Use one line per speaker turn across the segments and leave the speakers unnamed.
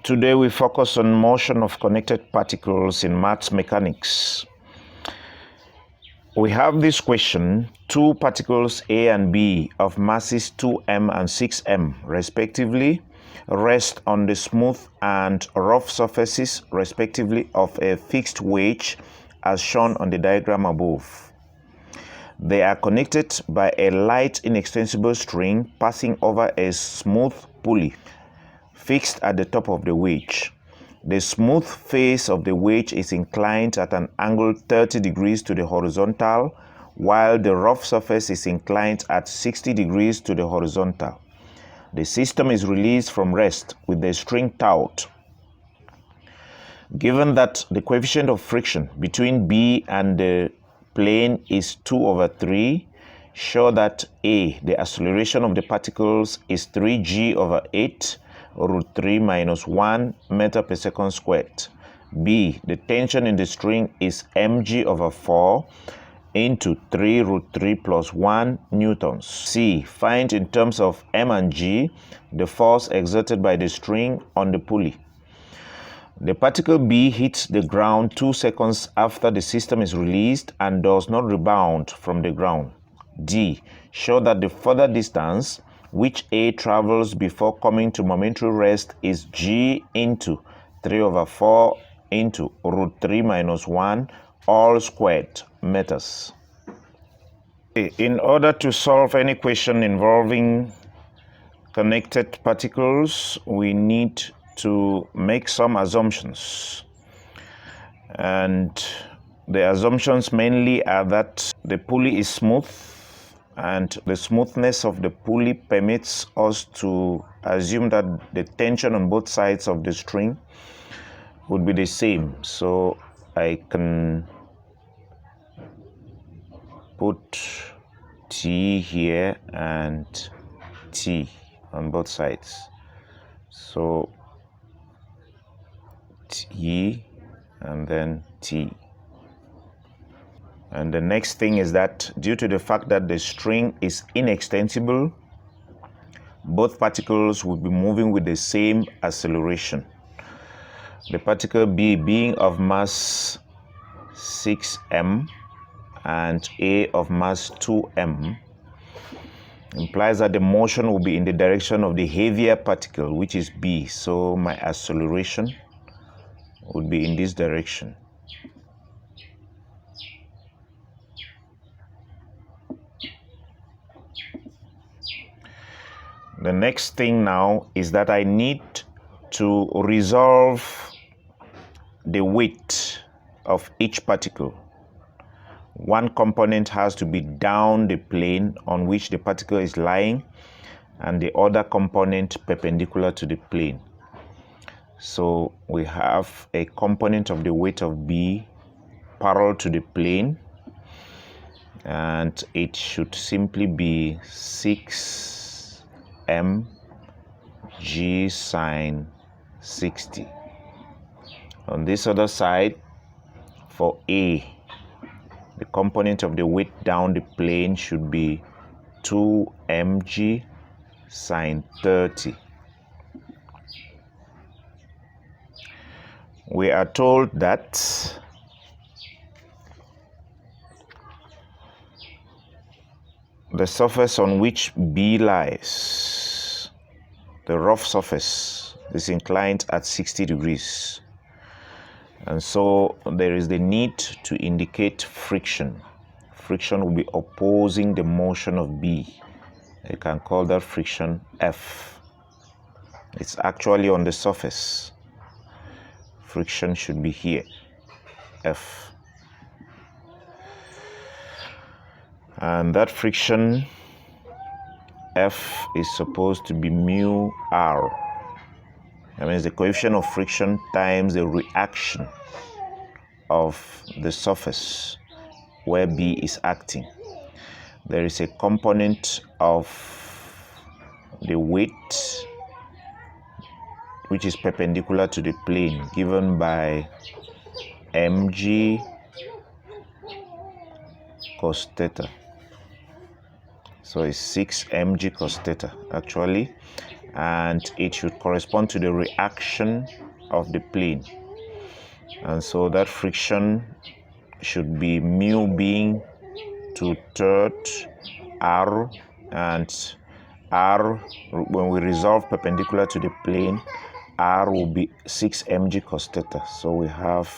Today we focus on motion of connected particles in maths mechanics. We have this question: two particles A and B of masses 2m and 6m respectively rest on the smooth and rough surfaces respectively of a fixed wedge as shown on the diagram above. They are connected by a light inextensible string passing over a smooth pulley fixed at the top of the wedge. The smooth face of the wedge is inclined at an angle 30 degrees to the horizontal, while the rough surface is inclined at 60 degrees to the horizontal. The system is released from rest with the string taut. Given that the coefficient of friction between B and the plane is 2/3, show that A, the acceleration of the particles, is 3g/8 √3 - 1 meter per second squared. B, the tension in the string is mg/4 into 3 √3 + 1 newtons. C, find in terms of m and g the force exerted by the string on the pulley. The particle B hits the ground 2 seconds after the system is released and does not rebound from the ground. D, show that the further distance which A travels before coming to momentary rest is g into 3/4 into √3 - 1 all squared meters. In order to solve any question involving connected particles, we need to make some assumptions. And the assumptions mainly are that the pulley is smooth, and the smoothness of the pulley permits us to assume that the tension on both sides of the string would be the same. So I can put T here and T on both sides. So T and then T. And the next thing is that due to the fact that the string is inextensible, both particles will be moving with the same acceleration. The particle B being of mass 6m and A of mass 2m implies that the motion will be in the direction of the heavier particle, which is B. So my acceleration would be in this direction. The next thing now is that I need to resolve the weight of each particle. One component has to be down the plane on which the particle is lying, and the other component perpendicular to the plane. So we have a component of the weight of B parallel to the plane, and it should simply be 6m g sine 60. On this other side, for A, the component of the weight down the plane should be 2mg sine 30. We are told that the surface on which B lies, the rough surface, is inclined at 60 degrees. And so there is the need to indicate friction. Friction will be opposing the motion of B. You can call that friction F. It's actually on the surface. Friction should be here, F. And that friction F is supposed to be mu r. That means the coefficient of friction times the reaction of the surface where B is acting. There is a component of the weight which is perpendicular to the plane, given by mg cos theta. So it's 6 mg cos theta actually, and it should correspond to the reaction of the plane. And so that friction should be mu being 2/3 r, and r, when we resolve perpendicular to the plane, r will be 6 mg cos theta. So we have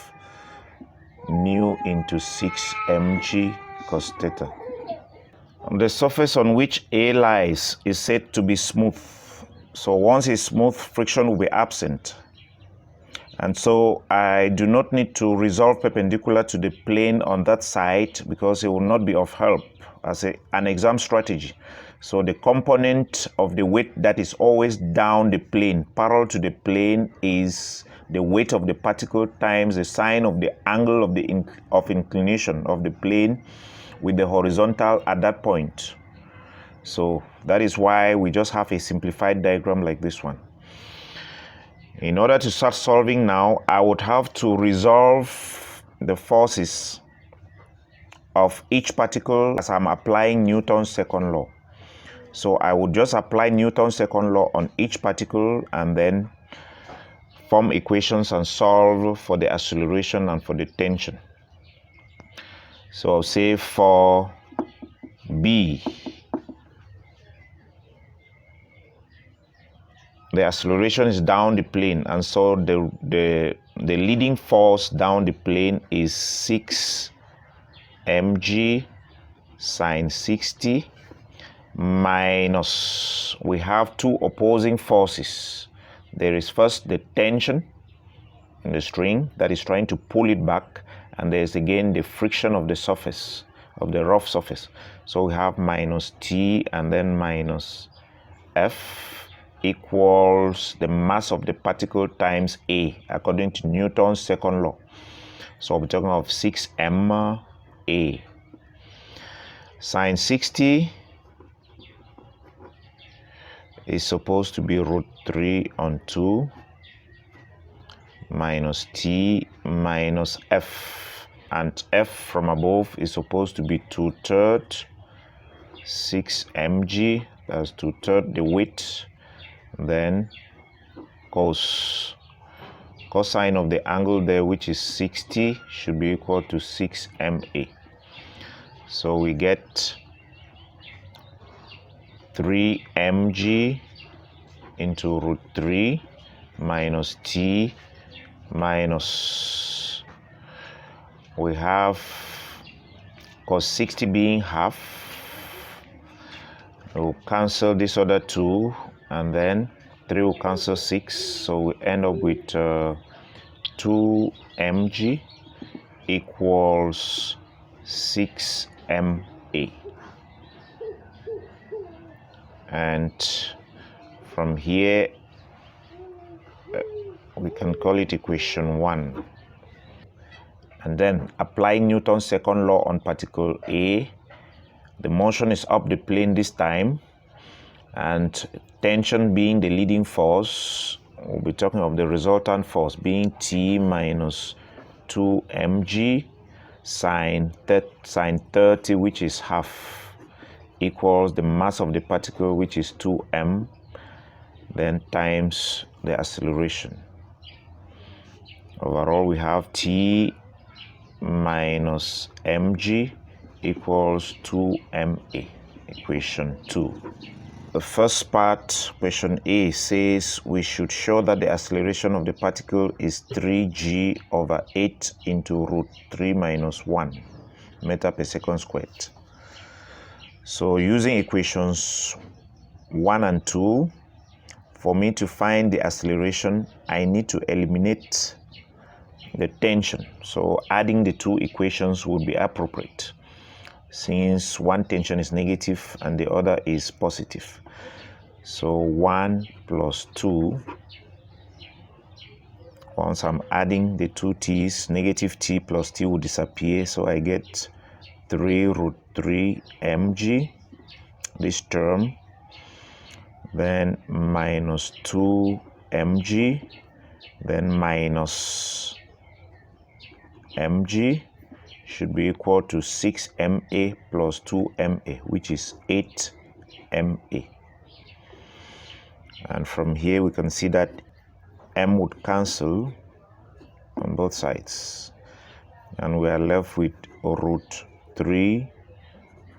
mu into 6 mg cos theta. The surface on which A lies is said to be smooth. So once it's smooth, friction will be absent. And so I do not need to resolve perpendicular to the plane on that side because it will not be of help as an exam strategy. So the component of the weight that is always down the plane, parallel to the plane, is the weight of the particle times the sine of the angle of inclination of the plane with the horizontal at that point. So that is why we just have a simplified diagram like this one. In order to start solving now, I would have to resolve the forces of each particle as I'm applying Newton's second law. So I would just apply Newton's second law on each particle and then form equations and solve for the acceleration and for the tension. So I'll say for B, the acceleration is down the plane, and so the leading force down the plane is 6 mg sine 60 minus, we have two opposing forces. There is first the tension in the string that is trying to pull it back, and there's again the friction of the surface, of the rough surface. So we have minus T and then minus F equals the mass of the particle times A according to Newton's second law. So we're talking of 6m A. Sine 60 is supposed to be √3 on 2 minus T minus F, and F from above is supposed to be 2/3 6 mg, that's 2/3 the weight, then cosine of the angle there, which is 60, should be equal to 6 ma. So we get 3 mg into √3 minus T minus, we have cos 60 being half, we'll cancel this other 2, and then 3 will cancel 6, so we end up with 2 mg equals 6 ma. And from here we can call it equation 1. And then applying Newton's second law on particle A, the motion is up the plane this time, and tension being the leading force, we'll be talking of the resultant force being T minus 2 mg sine 30, which is half, equals the mass of the particle, which is 2m, then times the acceleration. Overall, we have T minus mg equals 2ma, equation 2. The first part, question A, says we should show that the acceleration of the particle is 3g over 8 into √3 minus 1 meter per second squared. So using equations 1 and 2, for me to find the acceleration, I need to eliminate the tension. So adding the two equations would be appropriate, since one tension is negative and the other is positive. So 1 plus 2, once I'm adding the two t's, negative t plus t will disappear, so I get 3 √3 mg, this term, then minus 2 mg, then minus mg should be equal to 6 ma plus 2 ma, which is 8 ma. And from here we can see that m would cancel on both sides, and we are left with root 3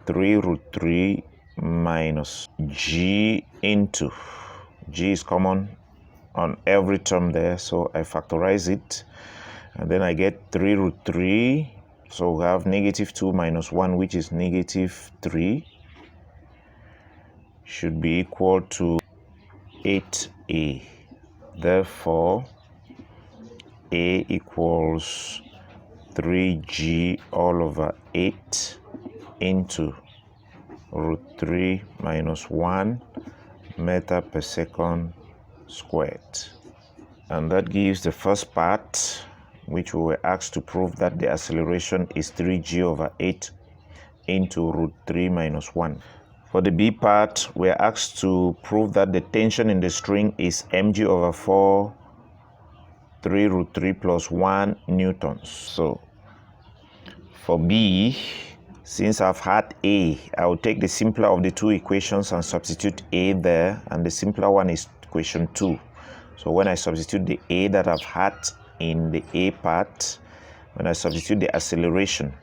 root 3 minus g into g is common on every term there, so I factorize it, and then I get 3 root 3. So we have negative 2 minus 1, which is negative 3, should be equal to 8a. Therefore, a equals 3g all over 8 into root 3 minus 1 meter per second squared. And that gives the first part, which we were asked to prove that the acceleration is 3g over 8 into root 3 minus 1. For the B part, we are asked to prove that the tension in the string is mg over 4 3 root 3 plus 1 newtons. So for B, since I've had A, I will take the simpler of the two equations and substitute A there, and the simpler one is equation 2. So when I substitute the A that I've had in the A part, when I substitute the acceleration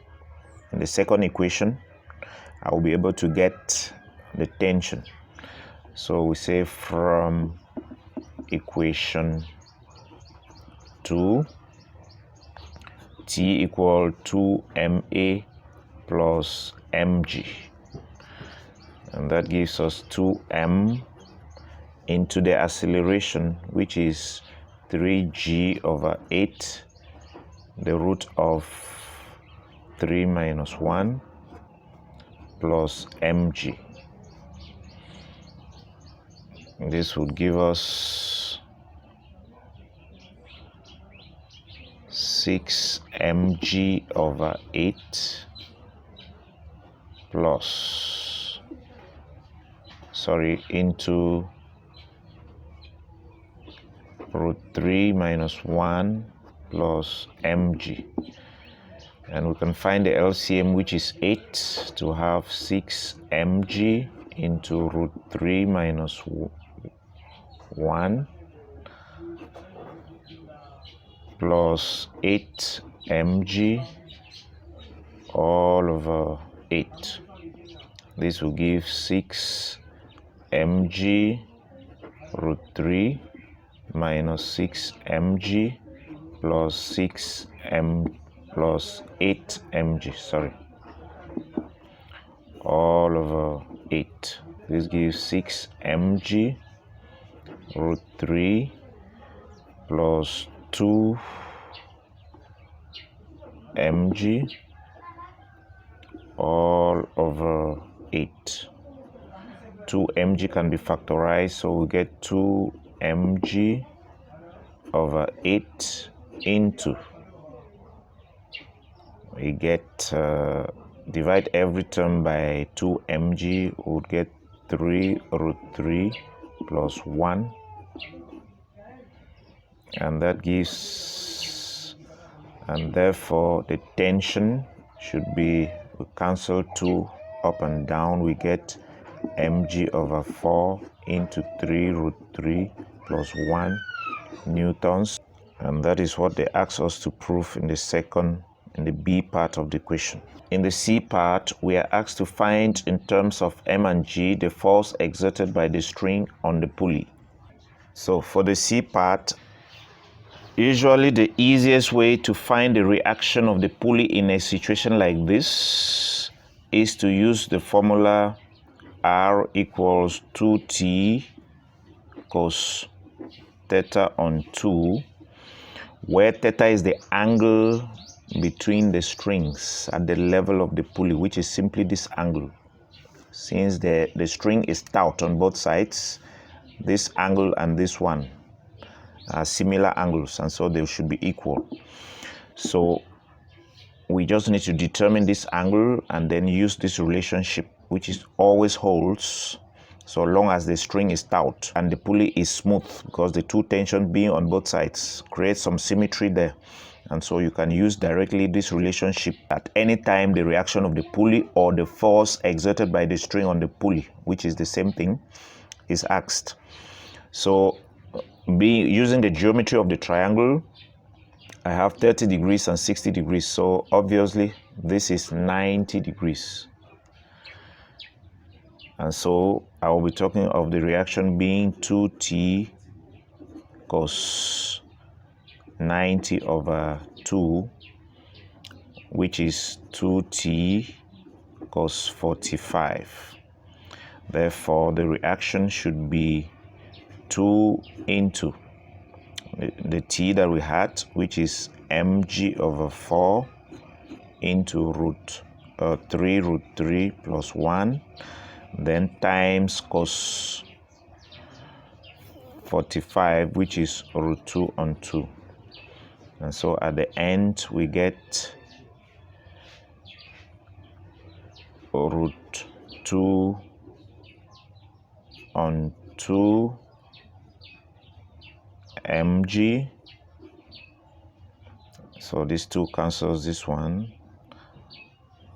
in the second equation, I will be able to get the tension. So we say from equation 2, T equal 2ma plus mg, and that gives us 2m into the acceleration, which is 3g over 8, the root of 3 minus 1 plus mg. This would give us 6 mg over 8 plus, into root 3 minus 1 plus mg. And we can find the LCM, which is 8, to have 6 mg into root 3 minus 1 plus 8 mg all over 8. This will give 6 mg root 3 minus 6 mg plus 6 m plus 8 mg, all over 8. This gives 6 mg root 3 plus 2 mg all over 8. 2 mg can be factorized, so we get 2 mg over 8 into, we get, divide every term by 2 mg, we would get 3 root 3 plus 1, and that gives, and therefore the tension should be, we cancel 2 up and down, we get mg over 4 into 3 root 3 plus 1 newtons, and that is what they asked us to prove in the B part of the question. In the C part, we are asked to find, in terms of M and G, the force exerted by the string on the pulley. So for the C part, usually the easiest way to find the reaction of the pulley in a situation like this is to use the formula R equals 2t cos theta on 2, where theta is the angle between the strings at the level of the pulley, which is simply this angle. Since the string is taut on both sides, this angle and this one are similar angles, and so they should be equal. So we just need to determine this angle and then use this relationship, which is always holds so long as the string is taut and the pulley is smooth, because the two tensions being on both sides creates some symmetry there. And so you can use directly this relationship at any time the reaction of the pulley or the force exerted by the string on the pulley, which is the same thing, is asked. So using the geometry of the triangle, I have 30 degrees and 60 degrees. So obviously this is 90 degrees. And so I will be talking of the reaction being 2t cos 90 over 2, which is 2t cos 45. Therefore, the reaction should be 2 into the t that we had, which is mg over 4 into 3 root 3 plus 1, then times cos 45, which is root 2 on 2. And so at the end, we get root 2 on 2 mg. So this 2 cancels this one.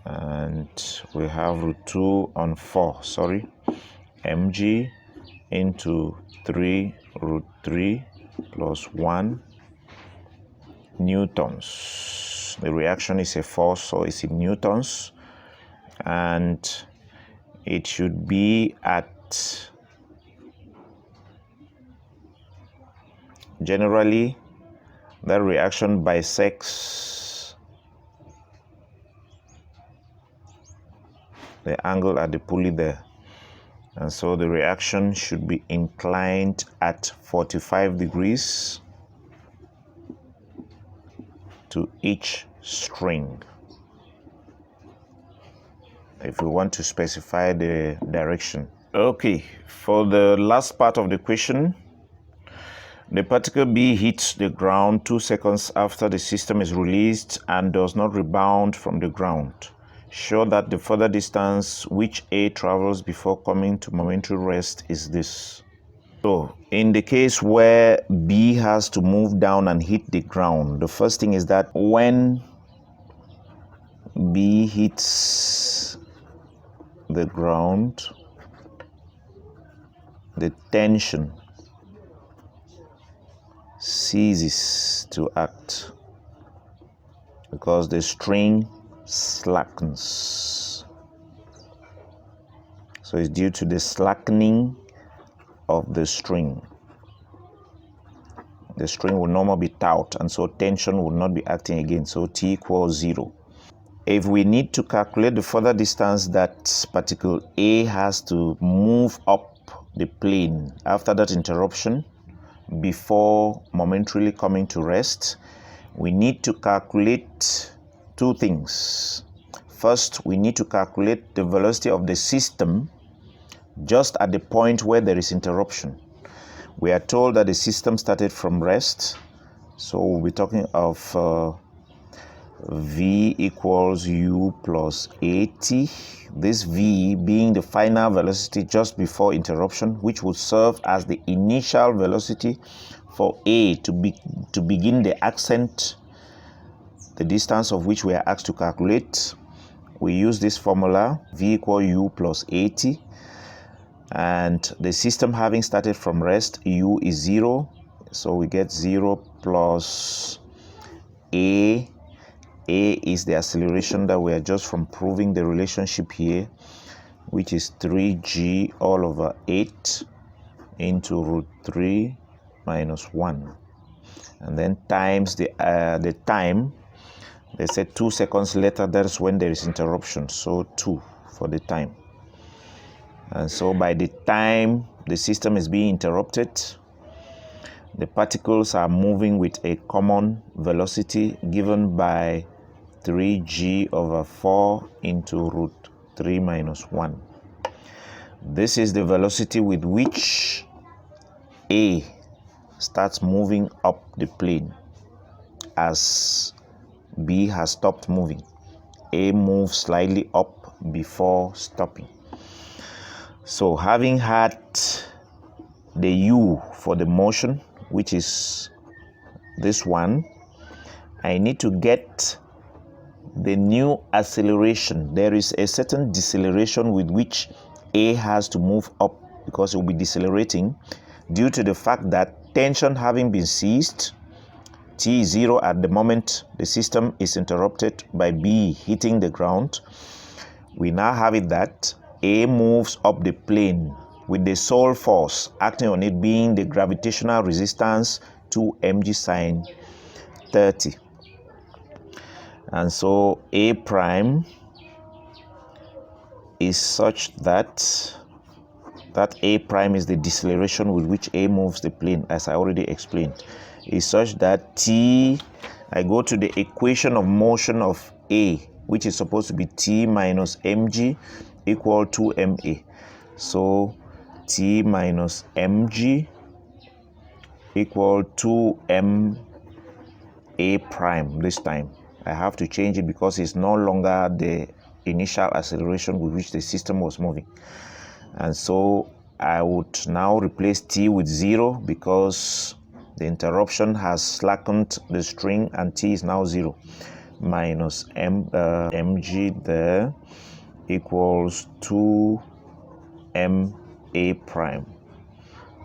And we have root 2 on 4, mg into 3 root 3 plus 1 newtons. The reaction is a force, so it's in newtons, and it should be at, generally that reaction bisects the angle at the pulley there, and so the reaction should be inclined at 45 degrees to each string, if we want to specify the direction. Okay, for the last part of the question, the particle B hits the ground 2 seconds after the system is released and does not rebound from the ground. Show that the further distance which A travels before coming to momentary rest is this. So, in the case where B has to move down and hit the ground, the first thing is that when B hits the ground, the tension ceases to act because the string slackens. So it's due to the slackening of the string. The string will no more be taut, and so tension will not be acting again. So T equals 0. If we need to calculate the further distance that particle A has to move up the plane after that interruption before momentarily coming to rest, we need to calculate 2 things. First, we need to calculate the velocity of the system just at the point where there is interruption. We are told that the system started from rest, so we'll be talking of V equals U plus AT. This V being the final velocity just before interruption, which would serve as the initial velocity for A to begin the ascent, the distance of which we are asked to calculate. We use this formula, V equals U plus AT, and the system having started from rest, U is 0, so we get 0 plus A. A is the acceleration that we are just from proving the relationship here, which is 3g all over 8 into root 3 minus 1. And then times the time. They said 2 seconds later, that's when there is interruption. So 2 for the time. And so by the time the system is being interrupted, the particles are moving with a common velocity given by 3g over 4 into root 3 minus 1. This is the velocity with which A starts moving up the plane as B has stopped moving. A moves slightly up before stopping. So having had the U for the motion, which is this one, I need to get the new acceleration. There is a certain deceleration with which A has to move up because it will be decelerating. due to the fact that tension having been ceased, T is 0 at the moment the system is interrupted by B hitting the ground. We now have it that A moves up the plane with the sole force acting on it being the gravitational resistance 2 mg sine 30. And so A prime is such that A prime is the deceleration with which A moves the plane, as I already explained, is such that T, I go to the equation of motion of A, which is supposed to be T minus mg equal to ma. So T minus mg equal to ma prime. This time I have to change it because it's no longer the initial acceleration with which the system was moving. And so I would now replace T with 0 because the interruption has slackened the string and T is now 0. Minus mg there equals 2 ma prime.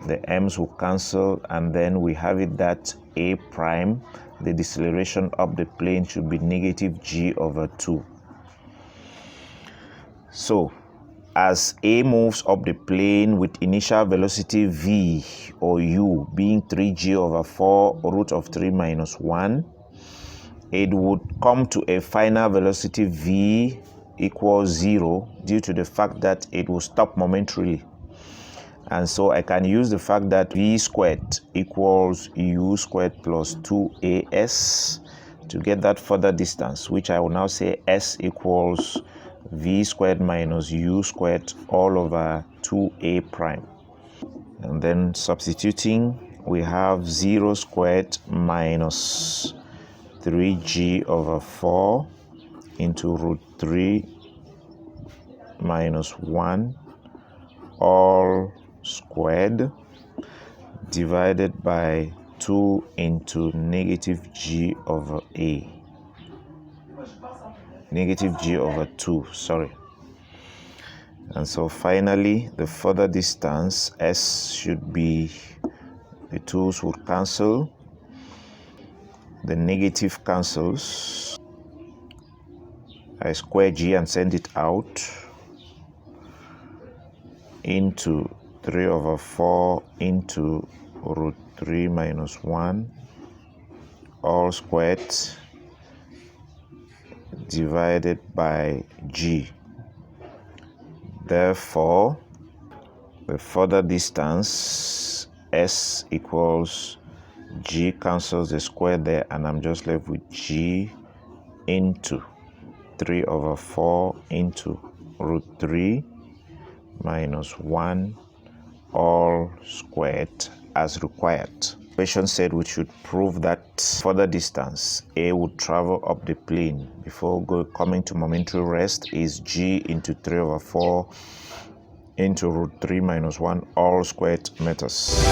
The m's will cancel, and then we have it that A prime, the deceleration up the plane, should be negative g over 2. So as A moves up the plane with initial velocity v or u being 3g over 4 root of 3 minus 1, it would come to a final velocity v equals 0 due to the fact that it will stop momentarily. And so I can use the fact that v squared equals u squared plus 2as to get that further distance, which I will now say s equals v squared minus u squared all over 2a prime. And then substituting, we have 0 squared minus 3g over 4 into root 3 minus 1 all squared divided by 2 into negative g over a. Negative g over 2, sorry. And so finally, the further distance, s should be, the 2's would cancel, the negative cancels, I square g and send it out, into 3 over 4 into root 3 minus 1 all squared divided by g. Therefore, the further distance, s equals g cancels the square there, and I'm just left with g into 3 over 4 into root 3 minus 1 all squared as required. Question said we should prove that further distance A would travel up the plane before coming to momentary rest is g into 3 over 4 into root 3 minus 1 all squared meters.